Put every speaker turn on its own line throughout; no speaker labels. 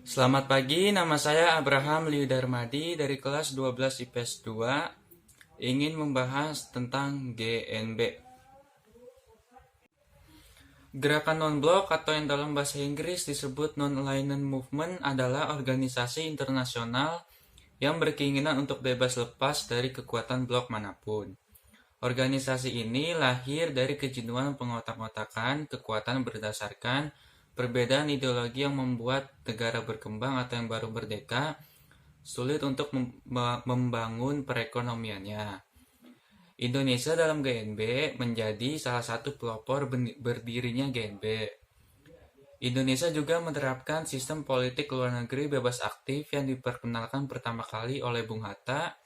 Selamat pagi, nama saya Abraham Liudarmadi dari kelas 12 IPS 2, ingin membahas tentang GNB. Gerakan non-blok atau yang dalam bahasa Inggris disebut Non-Aligned Movement adalah organisasi internasional yang berkeinginan untuk bebas lepas dari kekuatan blok manapun. Organisasi ini lahir dari kejenuhan pengotak-ngotakan kekuatan berdasarkan perbedaan ideologi yang membuat negara berkembang atau yang baru merdeka sulit untuk membangun perekonomiannya. Indonesia dalam GNB menjadi salah satu pelopor berdirinya GNB. Indonesia juga menerapkan sistem politik luar negeri bebas aktif yang diperkenalkan pertama kali oleh Bung Hatta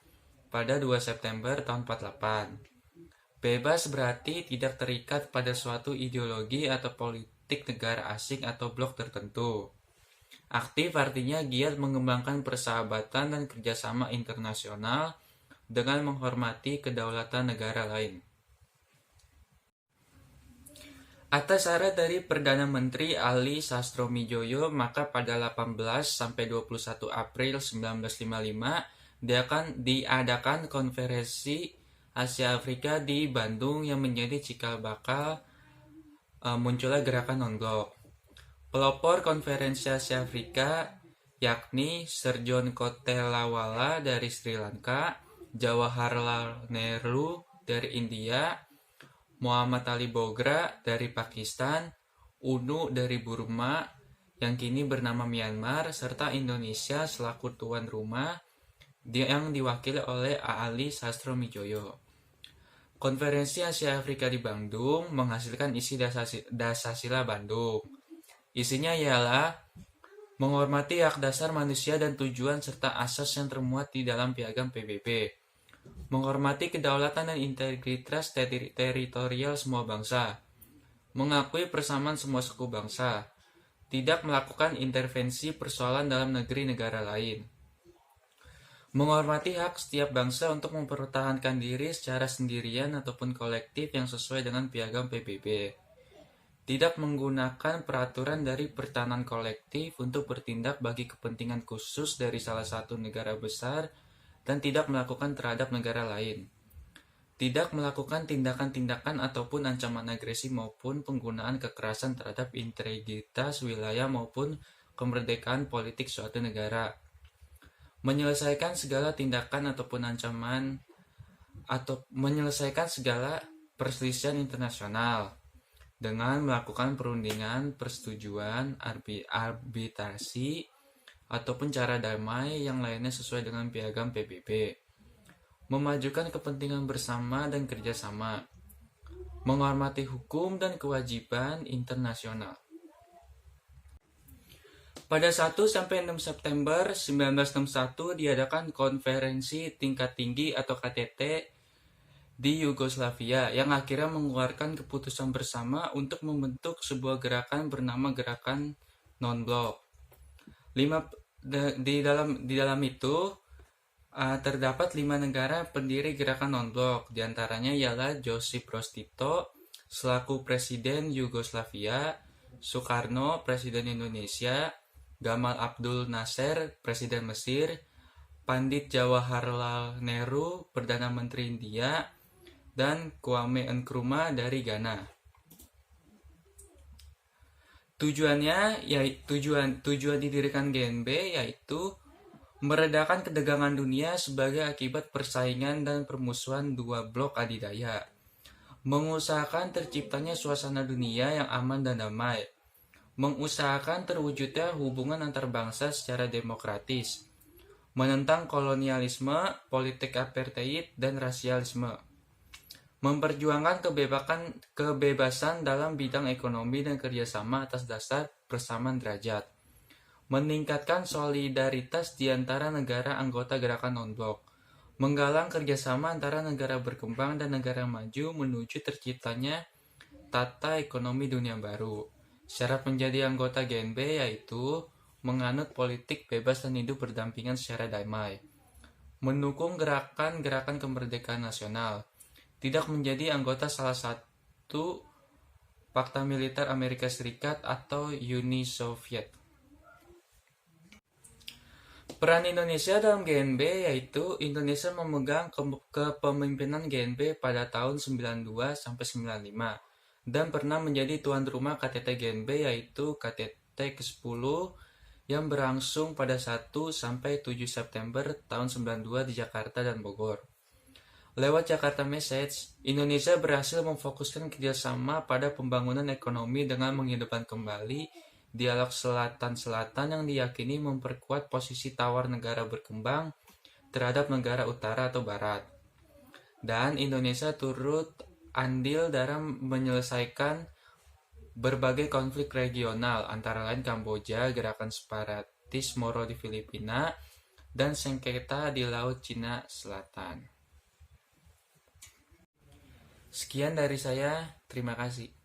pada 2 September tahun 48. Bebas berarti tidak terikat pada suatu ideologi atau politik negara asing atau blok tertentu. Aktif artinya giat mengembangkan persahabatan dan kerjasama internasional dengan menghormati kedaulatan negara lain. Atas saran dari Perdana Menteri Ali Sastromijoyo, maka pada 18 sampai 21 April 1955 diadakan konferensi Asia Afrika di Bandung yang menjadi cikal bakal munculnya gerakan non-blok. Pelopor konferensi Asia Afrika yakni Sir John Kotelawala dari Sri Lanka, Jawaharlal Nehru dari India, Muhammad Ali Bogra dari Pakistan, UNU dari Burma yang kini bernama Myanmar, serta Indonesia selaku tuan rumah yang diwakili oleh Ali Sastromijoyo. Konferensi Asia Afrika di Bandung menghasilkan isi Dasasila Bandung. Isinya ialah menghormati hak dasar manusia dan tujuan serta asas yang termuat di dalam piagam PBB, menghormati kedaulatan dan integritas teritorial semua bangsa, mengakui persamaan semua suku bangsa, tidak melakukan intervensi persoalan dalam negeri negara lain, menghormati hak setiap bangsa untuk mempertahankan diri secara sendirian ataupun kolektif yang sesuai dengan piagam PBB, tidak menggunakan peraturan dari pertahanan kolektif untuk bertindak bagi kepentingan khusus dari salah satu negara besar dan tidak melakukan terhadap negara lain. Tidak melakukan tindakan-tindakan ataupun ancaman agresi maupun penggunaan kekerasan terhadap integritas wilayah maupun kemerdekaan politik suatu negara. Menyelesaikan segala tindakan ataupun ancaman atau menyelesaikan segala perselisihan internasional dengan melakukan perundingan, persetujuan, arbitrasi, ataupun cara damai yang lainnya sesuai dengan piagam PBB. Memajukan kepentingan bersama dan kerjasama. Menghormati hukum dan kewajiban internasional. Pada 1-6 September 1961 diadakan konferensi tingkat tinggi atau KTT di Yugoslavia yang akhirnya mengeluarkan keputusan bersama untuk membentuk sebuah gerakan bernama Gerakan Non-Blok. Di dalam itu terdapat 5 negara pendiri gerakan non-blok, diantaranya ialah Josip Broz Tito selaku Presiden Yugoslavia, Soekarno Presiden Indonesia, Gamal Abdul Nasser Presiden Mesir, Pandit Jawaharlal Nehru Perdana Menteri India, dan Kwame Nkrumah dari Ghana. Tujuan didirikan GNB yaitu meredakan ketegangan dunia sebagai akibat persaingan dan permusuhan dua blok adidaya, mengusahakan terciptanya suasana dunia yang aman dan damai, mengusahakan terwujudnya hubungan antar bangsa secara demokratis, menentang kolonialisme, politik apartheid, dan rasialisme, memperjuangkan kebebasan dalam bidang ekonomi dan kerjasama atas dasar persamaan derajat, meningkatkan solidaritas di antara negara anggota gerakan non-blok, menggalang kerjasama antara negara berkembang dan negara maju menuju terciptanya tata ekonomi dunia baru. Syarat menjadi anggota GNB yaitu menganut politik bebas dan hidup berdampingan secara damai, mendukung gerakan-gerakan kemerdekaan nasional, tidak menjadi anggota salah satu Pakta Militer Amerika Serikat atau Uni Soviet. Peran Indonesia dalam GNB yaitu Indonesia memegang kepemimpinan GNB pada tahun 92 sampai 95 dan pernah menjadi tuan rumah KTT GNB yaitu KTT ke-10 yang berlangsung pada 1 sampai 7 September tahun 92 di Jakarta dan Bogor. Lewat Jakarta Message, Indonesia berhasil memfokuskan kerjasama pada pembangunan ekonomi dengan menghidupkan kembali dialog selatan-selatan yang diyakini memperkuat posisi tawar negara berkembang terhadap negara utara atau barat. Dan Indonesia turut andil dalam menyelesaikan berbagai konflik regional antara lain Kamboja, gerakan separatis Moro di Filipina, dan sengketa di Laut Cina Selatan. Sekian dari saya, terima kasih.